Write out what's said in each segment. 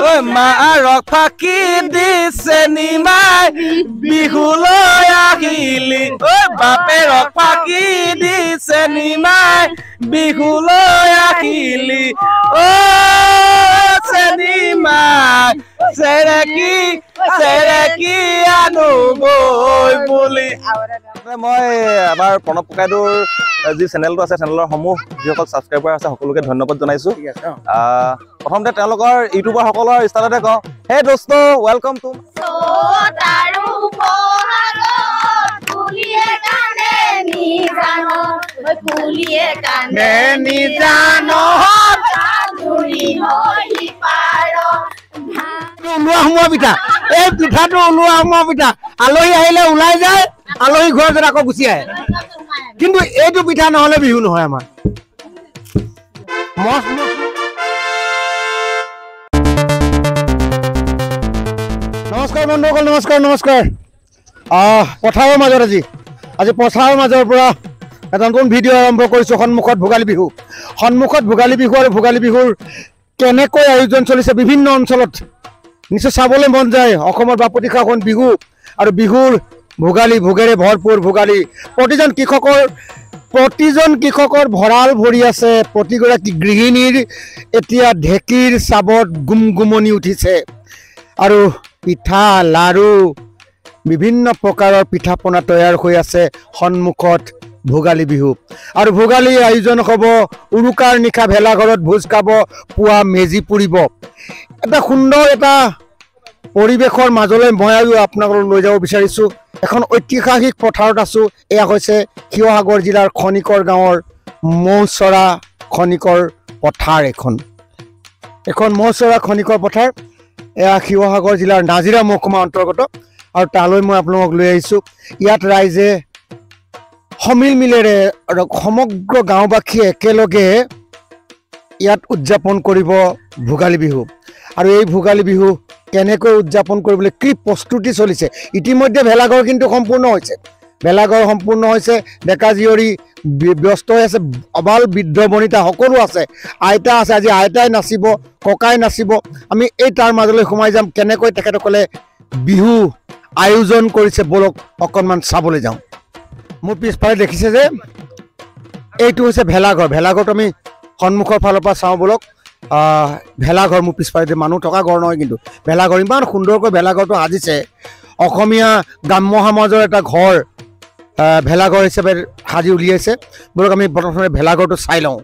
ঐ মা ৰফাকি দিছে নিমাই বিহুলৈ আহিলি ঐ বাপে ৰফাকি দিছে নিমাই বিহুলৈ আহিলি ঐ চেনিমাই চেৰেকি আনো গৈ বুলি মই আমাৰ প্ৰণৱ ককাইদেউৰ যি চেনেলটো আছে চেনেলৰ সমূহ যিসকল ছাবস্ক্ৰাইবাৰ আছে সকলোকে ধন্যবাদ জনাইছো প্ৰথমতে তেওঁলোকৰ ইউটিউবাৰ সকলৰ ষ্টাৰ্টতে কওঁ হে দোস্ত ৱেলকাম টু ওলোৱা পিঠা এই পিঠাটো ওলোৱা সময় পিঠা আলহী আহিলে ওলাই যায় আলহী ঘৰত আকৌ গুচি আহে কিন্তু এইটো পিঠা নহলে বিহু নহয় আমাৰ নমস্কাৰ বন্ধুসকল নমস্কাৰ পথাৰৰ মাজত আজি পথাৰৰ মাজৰ পৰা এটা নতুন ভিডিঅ' আৰম্ভ কৰিছোঁ সন্মুখত ভোগালী বিহু আৰু ভোগালী বিহুৰ কেনেকৈ আয়োজন চলিছে বিভিন্ন অঞ্চলত নিশ্চয় চাবলৈ মন যায় অসমৰ বাপতিসাহোন বিহু আৰু বিহুৰ ভোগালী ভোগেৰে ভৰপূৰ ভোগালী প্ৰতিজন কৃষকৰ ভঁৰাল ভৰি আছে প্ৰতিগৰাকী গৃহিণীৰ এতিয়া ঢেঁকীৰ চাবত গুমগুমনি উঠিছে আৰু পিঠা লাৰু বিভিন্ন প্ৰকাৰৰ পিঠা পনা তৈয়াৰ হৈ আছে সন্মুখত ভোগালী বিহু আৰু ভোগালী আয়োজন হ'ব উৰুকাৰ নিশা ভেলাঘৰত ভোজ খাব পুৱা মেজি পুৰিব এটা সুন্দৰ এটা পৰিৱেশৰ মাজলৈ মই আৰু আপোনালোকক লৈ যাব বিচাৰিছোঁ এখন ঐতিহাসিক পথাৰত আছোঁ এয়া হৈছে শিৱসাগৰ জিলাৰ খনিকৰ গাঁৱৰ মৌচৰা খনিকৰ পথাৰ এখন মৌচৰা খনিকৰ পথাৰ এয়া শিৱসাগৰ জিলাৰ নাজিৰা মহকুমা অন্তৰ্গত আৰু তালৈ মই আপোনালোকক লৈ আহিছোঁ ইয়াত ৰাইজে সমিল মিলেৰে সমগ্ৰ গাঁওবাসী একেলগে ইয়াত উদযাপন কৰিব ভোগালী বিহু আৰু এই ভোগালী বিহু কেনেকৈ উদযাপন কৰিবলৈ কি প্ৰস্তুতি চলিছে ইতিমধ্যে ভেলাঘৰ কিন্তু সম্পূৰ্ণ হৈছে ডেকা জীয়ৰী ব্যস্ত হৈ আছে অবাল বৃদ্ধ বনিতা সকলো আছে আইতা আছে আজি আইতাই নাচিব ককাই নাচিব আমি এই তাৰ মাজলৈ সোমাই যাম কেনেকৈ তেখেতসকলে বিহু আয়োজন কৰিছে বলক অকণমান চাবলৈ যাওঁ মোৰ পিছফালে দেখিছে যে এইটো হৈছে ভেলাঘৰটো আমি সন্মুখৰ ফালৰ পৰা চাওঁ বলক ভেলাঘৰ মোৰ পিছফালে মানুহ থকা ঘৰ নহয় কিন্তু ভেলাঘৰ ইমান সুন্দৰকৈ ভেলাঘৰটো সাজিছে অসমীয়া গ্ৰাম্য সমাজৰ এটা ঘৰ ভেলাঘৰ হিচাপে সাজি উলিয়াইছে বলক আমি প্ৰথমে ভেলাঘৰটো চাই লওঁ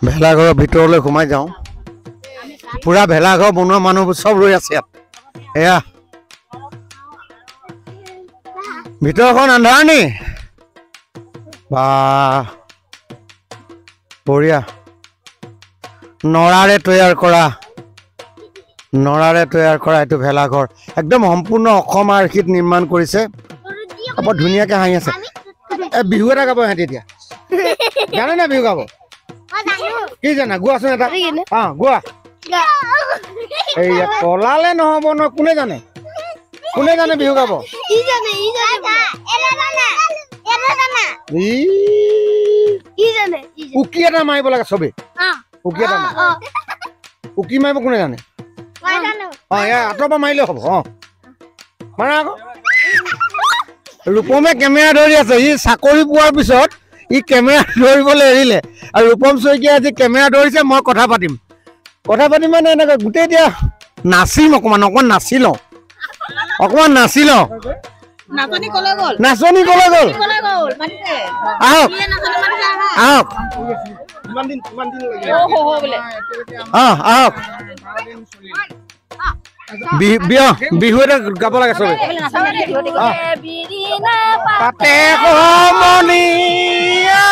ভেলাঘৰৰ ভিতৰলৈ সোমাই যাওঁ পুৰা ভেলাঘৰ বনোৱা মানুহবোৰ চব ৰৈ আছে ইয়াত এয়া ভিতৰখন আন্ধাৰ নি বা বঢ়িয়া নৰাৰে তৈয়াৰ কৰা এইটো ভেলাঘৰ একদম সম্পূৰ্ণ অসম আৰ্হিত নিৰ্মাণ কৰিছে বৰ ধুনীয়াকৈ হাঁহি আছে বিহু এটা গাব সিহঁতি এতিয়া জানে না বিহু গাব কি জানা গোৱাচোন এটা গোৱা এইয়া পলালে নহ'ব নহয় কোনে জানে বিহু গাব উকি এটা মাৰিব লাগে চবেই উকি মাৰিব কোনে জানে আঁতৰ পৰা মাৰিলে হ'ব মাৰা আকৌ ৰূপমে কেমেৰা ধৰি আছে সি চাকৰি পোৱাৰ পিছত ই কেমেৰা ধৰিবলৈ এৰিলে আৰু ৰূপম শইকীয়া আজি কেমেৰা ধৰিছে মই কথা পাতিম মানে এনেকৈ গোটেই এতিয়া নাচিম অকণমান নাচি লওঁ নাচনি কলৈ গ'ল আহক বিহু এটা গাব লাগে চবে তাতে সমনীয়া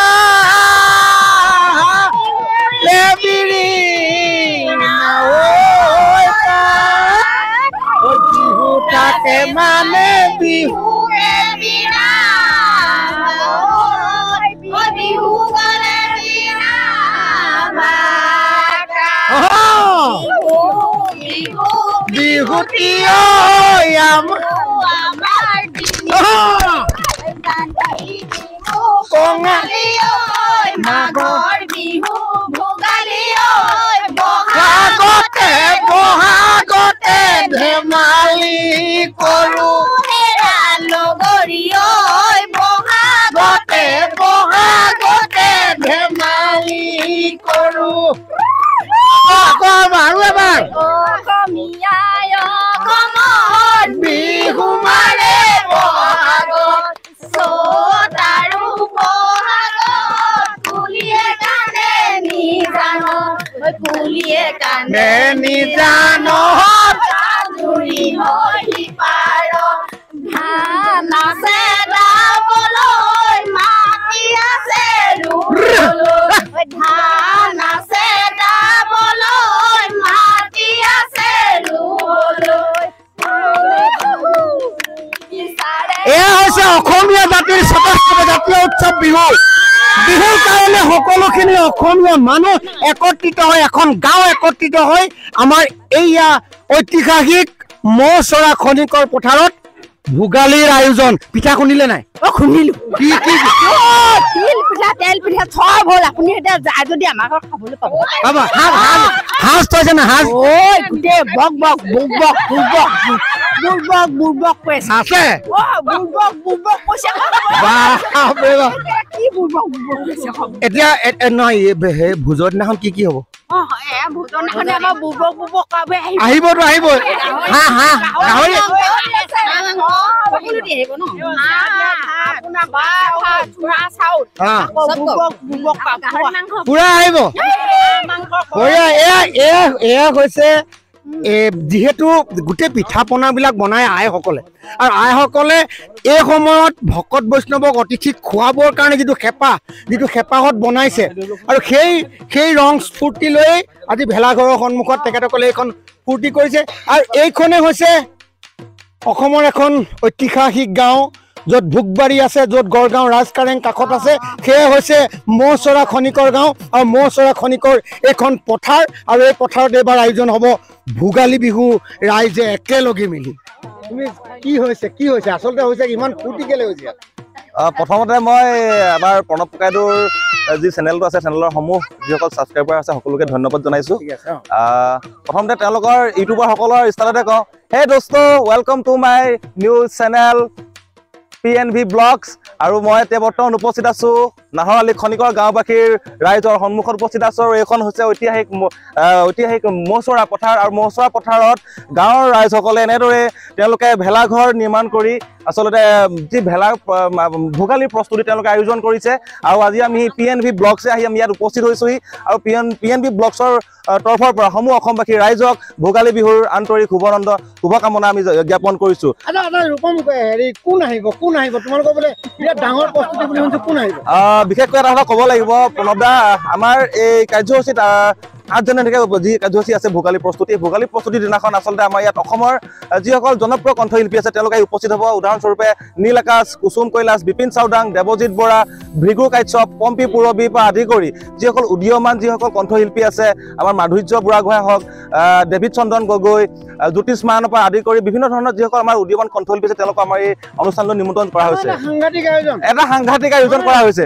তাকে মানে বিহু বিহুটি কঙালী ঐ মাঘৰ বিহু ভোগালী ঐ বহাগতে বহাগতে ধেমালি কৰো হেৰা লগৰী ঐ বহাগতে বহাগতে ধেমালি কৰো আকৌ আৰু এবাৰ অসমীয়াই অসমৰ বিহু মাৰে বহাগত চ'ত আৰু বহাগত কুলিয়ে কান্দে নে নিজানত জুৰি হৈ সিপাৰত ধান আছে দাবলৈ মাটি আছে ৰুবলৈ ধান আছে দাবলৈ মাটি আছে ৰুবলৈ এয়া হৈছে অসমীয়া জাতিৰ স্বতন্ত্ৰ জাতীয় উৎসৱ বিহু বিহুৰ কাৰণে সকলোখিনি অসমীয়া মানুহ একত্ৰিত হৈ এখন গাঁও একত্ৰিত হৈ আমাৰ এইয়া ঐতিহাসিক মৌচৰা খনিকৰ পথাৰত ভোগালীৰ আয়োজন পিঠা খুন্দিলে নাই খুন্দিলো কি কি তিল পিঠা তেল পিঠা চব হ'ল আপুনি এতিয়া যায় যদি আমাৰ ঘৰত খাবলৈ পাব বাবা হাঁজ থৈছে না হাঁজ ঐ গোটেই বক বক বুক বক বুক বক বুক বক কৈছে আছে বুক বক কৈছে বাপৰে বাপ। কি বুক বক কৈছে এতিয়া নহয় সেই ভোজৰ দিনাখন কি কি হ'ব ভোজৰ দিনাখনে আমাৰ বুক বক কাবে আহিবতো আহিবই হাঁহ হাঁহ গাহৰি পুৰা আহিব এয়া হৈছে যিহেতু গোটেই পিঠা পনাবিলাক বনাই আইসকলে আৰু আইসকলে এই সময়ত ভকত বৈষ্ণৱক অতিথিক খুৱাবৰ কাৰণে যিটো হেঁপাহত বনাইছে আৰু সেই ৰং স্ফূৰ্তি লৈ আজি ভেলাঘৰৰ সন্মুখত তেখেতসকলে এইখন ফূৰ্তি কৰিছে আৰু এইখনে হৈছে অসমৰ এখন ঐতিহাসিক গাঁও য'ত ভোগবাৰী আছে য'ত গড়গাঁও ৰাজকাৰেং কাষত আছে সেয়া হৈছে মৌচৰা খনিকৰ গাঁও আৰু মৌচৰা খনিকৰ এইখন পথাৰ আৰু এই পথাৰত এইবাৰ আয়োজন হ'ব ভোগালী বিহু ৰাইজে একেলগে মিলি তুমি কি হৈছে আচলতে হৈছে ইমান ফূৰ্তি কেলে হৈছে প্ৰথমতে মই আমাৰ প্ৰণৱ ককাইদেউৰ যি চেনেলটো আছে চেনেলৰ সমূহ যিসকল ছাবস্ক্ৰাইবাৰ আছে সকলোকে ধন্যবাদ জনাইছো প্ৰথমতে তেওঁলোকৰ ইউটিউবাৰ সকলৰ ষ্টাইলতে কওঁ হে দোস্ত welcome to my new channel PNV blogs আৰু মই এতিয়া বৰ্তমান উপস্থিত আছো নাহৰআলি খনিকৰ গাঁওবাসীৰ ৰাইজৰ সন্মুখত উপস্থিত আছো আৰু এইখন হৈছে ঐতিহাসিক মৌচৰা পথাৰ আৰু মৌচৰা পথাৰত গাঁৱৰ ৰাইজসকলে এনেদৰে তেওঁলোকে ভেলাঘৰ নিৰ্মাণ কৰি আচলতে যি ভোগালীৰ প্ৰস্তুতি তেওঁলোকে আয়োজন কৰিছে আৰু আজি আমি PNV ব্লগছে আহি আমি ইয়াত উপস্থিত হৈছোহি আৰু PNV ব্লগছৰ তৰফৰ পৰা সমূহ অসমবাসী ৰাইজক ভোগালী বিহুৰ আন্তৰিক শুভকামনা আমি জ্ঞাপন কৰিছো কোন আহিব তোমালোকৰ বোলে বিৰাট ডাঙৰ প্ৰস্তুতি বুলি শুনিছো কোন আহিব বিশেষকৈ এটা কথা ক'ব লাগিব প্ৰণৱ দা আমাৰ এই কাৰ্যসূচীত 8 জানুৱাৰীলৈকে যি কাৰ্যসূচী আছে ভোগালী প্ৰস্তুতিৰ দিনাখন আচলতে আমাৰ ইয়াত অসমৰ যিসকল জনপ্ৰিয় কণ্ঠশিল্পী আছে তেওঁলোকে উপস্থিত হ'ব উদাহৰণস্বৰূপে নীল আকাশ কুসুম কৈলাশ বিপিন চাওডাং দেৱজিৎ বৰা ভৃগু কাশ্যপ পম্পী পুৰবী পৰা আদি কৰি যিসকল উদীয়মান যিসকল কণ্ঠশিল্পী আছে আমাৰ মাধুৰ্য বুঢ়াগোহাঁই হওক ডেভিড চন্দন গগৈ জ্যোতিষ মানৰ পৰা আদি কৰি বিভিন্ন ধৰণৰ যিসকল আমাৰ উদীয়মান কণ্ঠশিল্পী আছে তেওঁলোকক আমাৰ এই অনুষ্ঠানলৈ নিমন্ত্ৰণ কৰা হৈছে এটা সাংঘাতিক আয়োজন কৰা হৈছে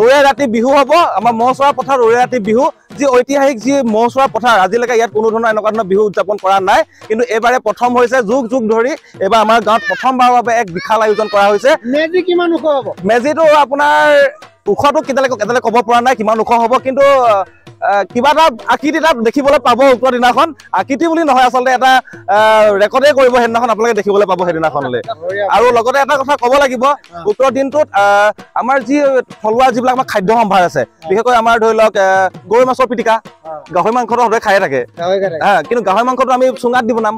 উৰে ৰাতি বিহু হ'ব আমাৰ মৌচৰা পথাৰ উৰে ৰাতি বিহু যি ঐতিহাসিক যি মৌচৰা পথাৰ আজিলৈকে ইয়াত কোনো ধৰণৰ এনেকুৱা ধৰণৰ বিহু উদযাপন কৰা নাই কিন্তু এইবাৰে প্ৰথম হৈছে যুগ ধৰি এইবাৰ আমাৰ গাঁৱত প্ৰথমবাৰৰ বাবে এক বিশাল আয়োজন কৰা হৈছে মেজি কিমান ওখ হ'ব মেজিটো আপোনাৰ ওখটো কেতিয়ালৈকে ক'ব পৰা নাই কিমান ওখ হ'ব কিন্তু কিবা এটা আকৃতি তাত দেখিবলৈ পাব উক্ত দিনাখন আকৃতি বুলি নহয় আচলতে এটা ৰেকৰ্ডে কৰিব সেইদিনাখন আপোনালোকে দেখিবলৈ পাব সেইদিনাখনলৈ আৰু লগতে এটা কথা ক'ব লাগিব উক্ত দিনটোত আমাৰ যি থলুৱা যিবিলাক আমাৰ খাদ্য সম্ভাৰ আছে বিশেষকৈ আমাৰ ধৰি লওক গৰৈ মাছৰ পিটিকা গাহৰি মাংসটো সদায় খায়ে থাকে কিন্তু গাহৰি মাংসটো আমি চুঙাত দি বনাম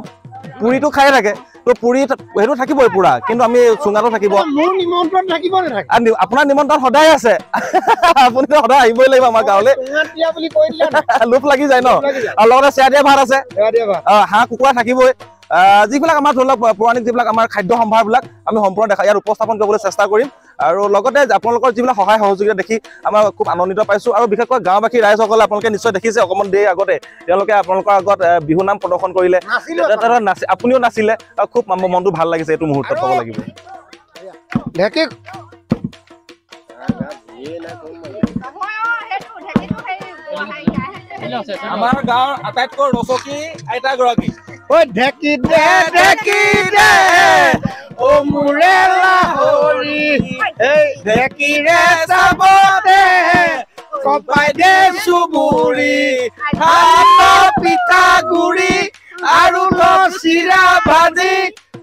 পুৰিটো খায়ে থাকে তো পুৰি সেইটো থাকিবই পুৰা কিন্তু আমি চুঙাটো থাকিব আপোনাৰ নিমন্ত্ৰণ সদায় আছে আপুনিতো সদায় আহিবই লাগিব আমাৰ গাঁৱলৈ লোভ লাগি যায় ন আৰু লগতে চেয়া দিয়া ভাত আছে হাঁহ কুকুৰা থাকিবই যিবিলাক আমাৰ ধৰি লওক পৌৰাণিক যিবিলাক আমাৰ খাদ্য সম্ভাৰবিলাক আমি সম্পূৰ্ণ ইয়াত উপস্থাপন কৰিবলৈ চেষ্টা কৰিম আৰু লগতে আপোনালোকৰ যিবিলাক সহায় সহযোগিতা দেখি আমাৰ খুব আনন্দিত পাইছো আৰু বিশেষকৈ গাঁওবাসী ৰাইজসকলে আপোনালোকে নিশ্চয় দেখিছে অকণমান দেৰি আগতে তেওঁলোকে আপোনালোকৰ আগত বিহু নাম প্ৰদৰ্শন কৰিলে আপুনিও নাছিলে খুব মনটো ভাল লাগিছে এইটো মুহূৰ্তত ক'ব লাগিব আমাৰ গাঁৱৰ আটাইতকৈ ৰচকী আইতাগৰাকী ঐ ঢেকি দে ও মোৰে লাহৰি এই ঢেকিৰে চাবতে কপাই দে চুবুৰি ধানৰ পিঠা গুৰি আৰু চিৰা ভাজি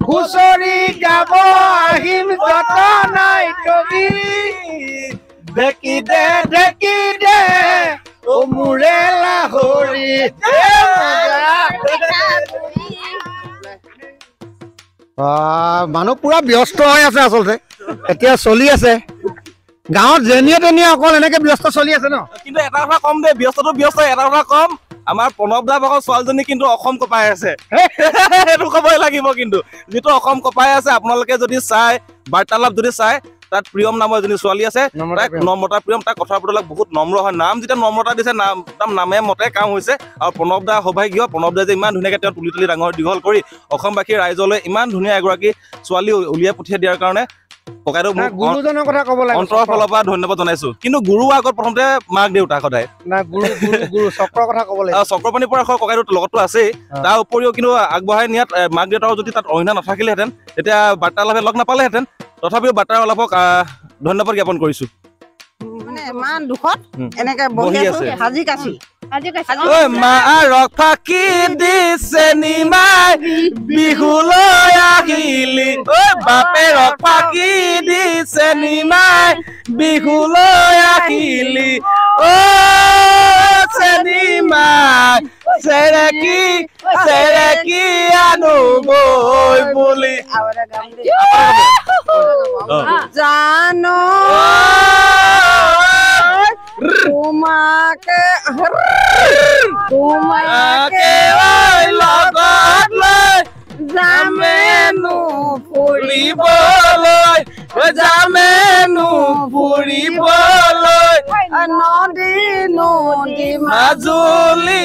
হুঁচৰি গাব আহিম যত নাই কবি ঢেকি দে ও মোৰে লাহৰি মানুহ পুৰা ব্যস্ত হৈ আছে আচলতে এতিয়া চলি আছে গাঁৱত যেনিয়ে তেনিয়ে অকল এনেকে ব্যস্ত চলি আছে ন কিন্তু এটা কথা কম দে ব্যস্তটো ব্যস্ত এটা কথা কম আমাৰ প্ৰণৱ দা ভাগৰ ছোৱালীজনী কিন্তু অসম কপাই আছে সেইটো ক'বই লাগিব কিন্তু যিটো অসম কপাই আছে আপোনালোকে যদি চাই বাৰ্তালাপ যদি চাই তাত প্ৰিয়ম নামৰ এজনী ছোৱালী আছে তাইক নম্ৰতা প্ৰিয়ম তাক কথা বতৰাবিলাক বহুত নম্ৰ হয় নাম যেতিয়া নম্ৰতা দিছে নামে মতে কাম হৈছে আৰু প্ৰণৱ দা সৌভাগ্য প্ৰণৱ দা যে ইমান ধুনীয়াকৈ তেওঁ তুলি তুলি ডাঙৰ দীঘল কৰি অসমবাসীৰ ৰাইজলৈ ইমান ধুনীয়া এগৰাকী ছোৱালী উলিয়াই পঠিয়াই দিয়াৰ কাৰণে ককাইদেউ গুৰুজনৰ কথা ক'ব লাগে অন্তৰৰ ফালৰ পৰা ধন্যবাদ জনাইছো কিন্তু গুৰু আগত প্ৰথমতে মাক দেউতাক সদায় গুৰু চক্ৰৰ কথা ক'ব লাগে চক্ৰপাণী পৰা ককাইদেউ লগতো আছেই তাৰ উপৰিও কিন্তু আগবঢ়াই নিয়াত মাক দেউতাকৰ যদি তাত অৰিহণা নাথাকিলেহেঁতেন তেতিয়া বাৰ্তালাপে লগ নাপালেহেঁতেন তথাপিও বাৰ্তালাপক ধন্যবাদ জ্ঞাপন কৰিছো মানে ইমান দুখত এনেকে বহি আছে হাজি কাছি ঐ মা ৰখাকি দিছে নিমাই বিহুলৈ আহিলি ঐ বাপে ৰখাকি দিছে নিমাই বিহুলৈ আহিলি ঐ চেনিমাই চেৰেকি আনুবৈ বুলি জানো তোমাকে লগত লৈ যামেনো ফুৰিবলৈ নদী মাজুলী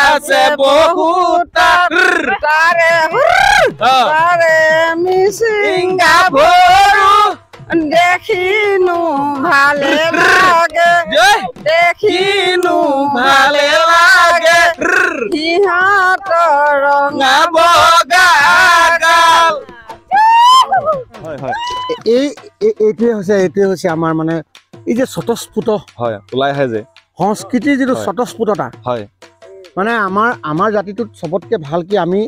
আছে বহুত তাৰে মিচিংগা ভৰু দেখিনো ভালে লাগে সিহঁতৰ ৰঙা বগা গাল এইটোৱে হৈছে আমাৰ মানে এই যে স্বতঃস্ফূৰ্ত হয় ওলাই আহে যে সংস্কৃতিৰ যিটো স্বতঃস্ফূৰ্ততা হয় মানে আমাৰ জাতিটোত চবতকে ভাল কি আমি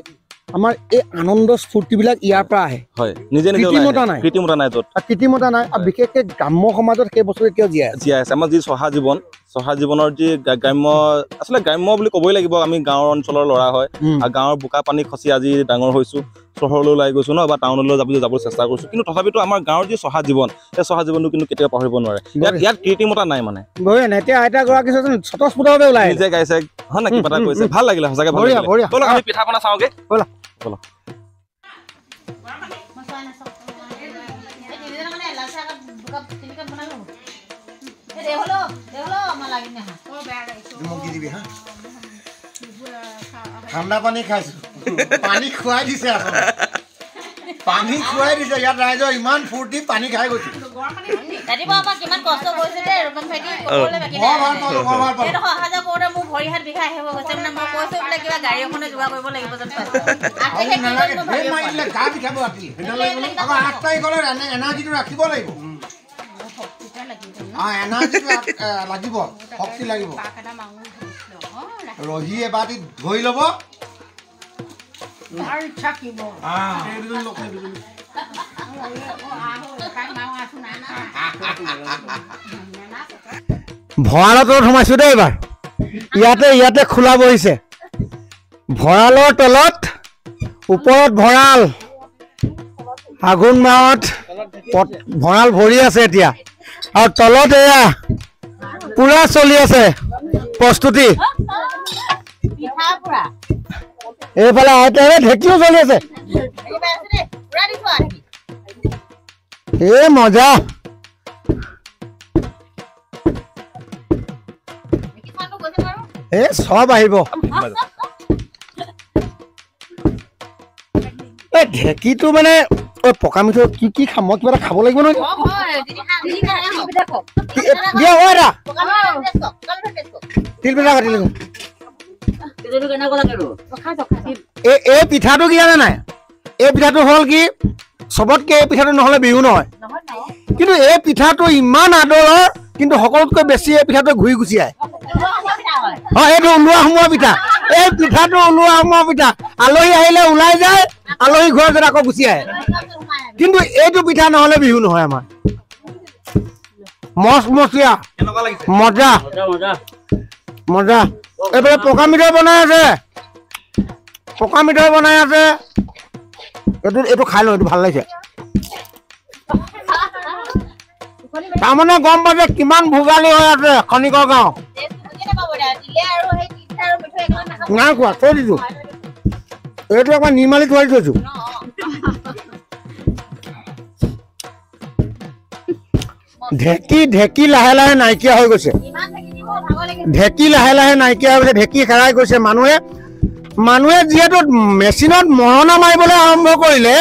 আমাৰ এই আনন্দ স্ফূৰ্তিবিলাক ইয়াৰ পৰা আহে হয় নিজে কৃত্ৰিমতা নাই কৃত্ৰিমতা নাই আৰু বিশেষকে গ্ৰাম্য সমাজত সেই বস্তু এতিয়াও জীয়াই আছে আমাৰ যি চহা জীৱনৰ যি গ্ৰাম্য বুলি ক'বই লাগিব আমি গাঁৱৰ অঞ্চলৰ ল'ৰা হয় আৰু গাঁৱৰ বোকা পানী খচি আজি ডাঙৰ হৈছো চহৰলৈ ওলাই গৈছো ন বা টাউনলৈ যাবলৈ চেষ্টা কৰিছো কিন্তু তথাপিতো আমাৰ গাঁৱৰ যি চহা জীৱন সেই চহা জীৱনটো কিন্তু কেতিয়াও পাহৰিব নোৱাৰে ইয়াত কৃত্ৰিমতা নাই মানে এতিয়া আইতা গৰাকী স্বতঃস্ফূৰ্তভাৱে ওলাই নিজে গাইছে হয় না কিবা এটা কৈছে ভাল লাগিলে সঁচাকে ভাল লাগিলে ব'লক আমি পিঠা পনা চাওঁগে ব'লক ঠাণ্ডা পানী খাইছো পানী খুৱাই দিছে ইয়াত ৰাইজৰ ইমান ফূৰ্তি পানী খাই গৈছো এনাৰ্জিটো ৰাখিব লাগিব লাগিব শক্তি লাগিব ৰহি এবাটি ধৰি ল'ব ভঁৰালত সোমাইছো দেই এইবাৰ ইয়াতে খোলা বহিছে ভঁৰালৰ তলত ওপৰত ভঁৰাল আঘোণ মাহত ভঁৰাল ভৰি আছে এতিয়া আৰু তলত এয়া পুৰা চলি আছে প্ৰস্তুতি এইফালে আইতাৰে ঢেঁকিও চলি আছে এই মজা এই সব আহিব এই ঢেঁকীটো মানে পকা মিঠৈ কি খাম মই কিবা এটা খাব লাগিব নহয় দিয়া হয় এটা তিল পিঠা কাটি লাগিব এই পিঠাটো কি জানে নাই এই পিঠাটো হ'ল কি চবতকে এই পিঠাটো নহ'লে বিহু নহয় কিন্তু এই পিঠাটো ইমান আদৰৰ কিন্তু সকলোতকৈ বেছি এই পিঠাটো ঘূৰি গুচি আহে হয় এইটো ওলোৱা সোমোৱা পিঠা এই পিঠাটো ওলোৱা সোমোৱা পিঠা আলহী আহিলে ওলাই যায় আলহী ঘৰ যদি আকৌ গুচি আহে কিন্তু এইটো পিঠা নহ'লে বিহু নহয় আমাৰ মচমচীয়া মজা মজা এইফালে পকা মিঠৈ বনাই আছে এইটো খাই লওঁ এইটো ভাল লাগিছে তাৰমানে গম পাইছে কিমান ভোগালী হৈ আছে খনিকৰ গাঁও নাই খোৱা থৈ দিছো এইটো অকমান নিৰ্মালি থৈ থৈছো ঢেঁকী লাহে লাহে নাইকিয়া হৈ গৈছে ঢেঁকী লাহে লাহে নাইকিয়া হৈ গৈছে ঢেঁকী হেৰাই গৈছে মানুহে যিহেতু মেচিনত মৰণা মাৰিবলৈ আৰম্ভ কৰিলে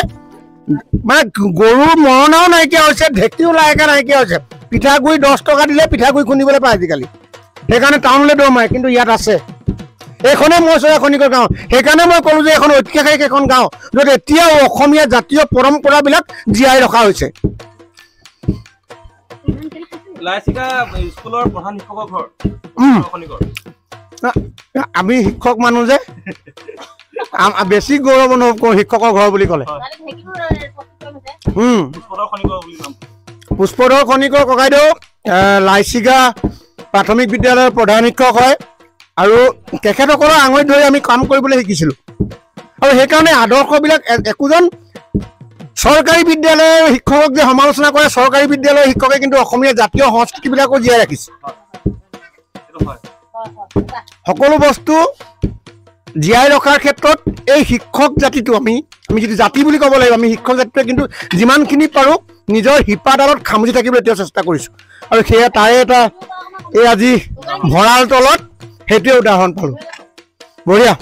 মানে গৰুৰ মৰণাও নাইকিয়া হৈছে ঢেঁকীও লাহেকৈ নাইকিয়া হৈছে পিঠাগুড়ি 10 টকা দিলে পিঠাগুড়ি খুন্দিবলৈ পায় আজিকালি সেইকাৰণে টাউনলৈ দৌৰ মাৰে কিন্তু ইয়াত আছে এইখনেই মৌচৰা খনিকৰ গাঁও সেইকাৰণে মই ক'লো যে এখন ঐতিহাসিক এখন গাঁও য'ত এতিয়াও অসমীয়া জাতীয় পৰম্পৰাবিলাক জীয়াই ৰখা হৈছে আমি শিক্ষক মানুহ যে বেছি গৌৰৱ অনুভৱ কৰোঁ শিক্ষকৰ ঘৰ বুলি ক'লে পুষ্পধৰ খনিকৰ ককাইদেউ লাইচিগা প্ৰাথমিক বিদ্যালয়ৰ প্ৰধান শিক্ষক হয় আৰু তেখেতসকলৰ আঙুলিত ধৰি আমি কাম কৰিবলৈ শিকিছিলোঁ আৰু সেইকাৰণে আদৰ্শবিলাক একোজন চৰকাৰী বিদ্যালয়ৰ শিক্ষকক যে সমালোচনা কৰে চৰকাৰী বিদ্যালয়ৰ শিক্ষকে কিন্তু অসমীয়া জাতীয় সংস্কৃতিবিলাকো জীয়াই ৰাখিছে সকলো বস্তু জীয়াই ৰখাৰ ক্ষেত্ৰত এই শিক্ষক জাতিটো আমি যদি জাতি বুলি ক'ব লাগিব আমি শিক্ষক জাতিটোৱে কিন্তু যিমানখিনি পাৰোঁ নিজৰ শিপাডালত খামুচি থাকিবলৈ এতিয়া চেষ্টা কৰিছোঁ আৰু সেয়া তাৰে এটা এই আজি ভঁৰাল তলত সেইটোৱে উদাহৰণ পালোঁ বঢ়িয়া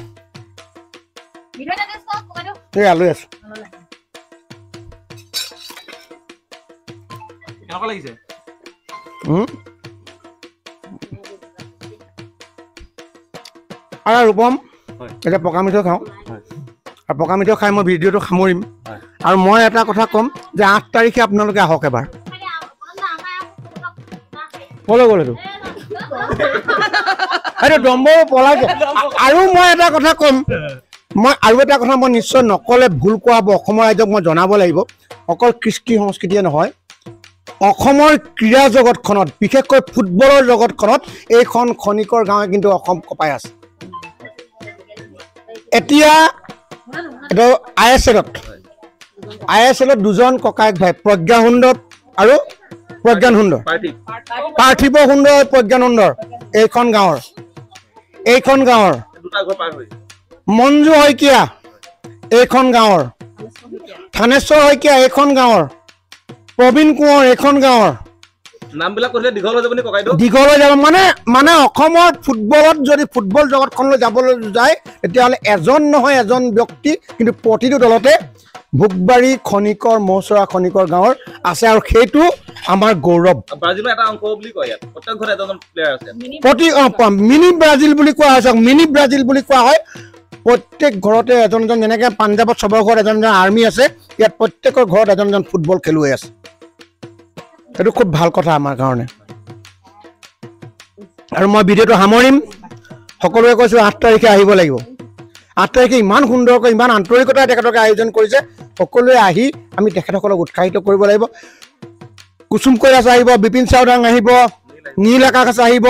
এয়া লৈ আছোঁ আৰু ৰূপম এতিয়া পকা মিঠৈ খাওঁ আৰু পকা মিঠৈ খাই মই ভিডিঅ'টো সামৰিম আৰু মই এটা কথা ক'ম যে 8 তাৰিখে আপোনালোকে আহক এবাৰ ক'লৈ গ'ল এইটো ডম্বৰ পলাইছে আৰু মই এটা কথা ক'ম মই নিশ্চয় নক'লে ভুল কোৱা হ'ব অসমৰ ৰাইজক মই জনাব লাগিব অকল কৃষ্টি সংস্কৃতিয়ে নহয় অসমৰ ক্ৰীড়া জগতখনত বিশেষকৈ ফুটবলৰ জগতখনত এইখন খনিকৰ গাঁৱে কিন্তু অসম কপাই আছে এতিয়া ISLত দুজন ককায়েক ভাই প্ৰজ্ঞা সুন্দৰ আৰু প্ৰজ্ঞান সুন্দৰ পাৰ্থিৱ সুন্দৰ প্ৰজ্ঞান সুন্দৰ এইখন গাঁৱৰ মঞ্জু শইকীয়া এইখন গাঁৱৰ থানেশ্বৰ শইকীয়া এইখন গাঁৱৰ প্ৰবীণ কোঁৱৰ এইখন গাঁৱৰ নামবিলাক কৈছে দীঘল হৈ যাব নি ককাইদেউ দীঘল হৈ যাব মানে অসমৰ ফুটবলত যদি ফুটবল জগতখনলৈ যাবলৈ যায় তেতিয়াহ'লে এজন নহয় এজন ব্যক্তি কিন্তু প্ৰতিটো দলতে ভোগবাৰী খনিকৰ মৌচৰা খনিকৰ গাঁৱৰ আছে আৰু সেইটো আমাৰ গৌৰৱ ব্ৰাজিলৰ এটা অংশ বুলি কয় ইয়াত প্ৰত্যেক ঘৰত এজন প্লেয়াৰ আছে মিনি ব্ৰাজিল বুলি কোৱা হয় মিনি ব্ৰাজিল বুলি কোৱা হয় প্ৰত্যেক ঘৰতে এজন যেনেকৈ পাঞ্জাৱত চবৰ ঘৰত এজন আৰ্মি আছে ইয়াত প্ৰত্যেকৰ ঘৰত এজন ফুটবল খেলুৱৈ আছে এইটো খুব ভাল কথা আমাৰ কাৰণে আৰু মই ভিডিঅ'টো সামৰিম সকলোৱে কৈছোঁ 8 তাৰিখে আহিব লাগিব 8 তাৰিখে ইমান সুন্দৰকৈ ইমান আন্তৰিকতাৰে তেখেতলোকে আয়োজন কৰিছে সকলোৱে আহি আমি তেখেতসকলক উৎসাহিত কৰিব লাগিব কুসুম কৈলাশ আহিব বিপিন চাওদাং আহিব নীল আকাশ আহিব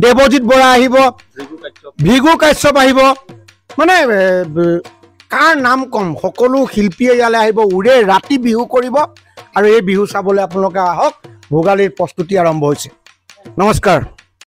দেৱজিৎ বৰা আহিব ভিগু কাশ্যপ আহিব মানে কাৰ নাম কম সকলো শিল্পীয়ে ইয়ালৈ আহিব উৰে ৰাতি বিহু কৰিব আৰু এই বিহু চাবলৈ আপোনালোকে আহক ভোগালীৰ প্ৰস্তুতি আৰম্ভ হৈছে নমস্কাৰ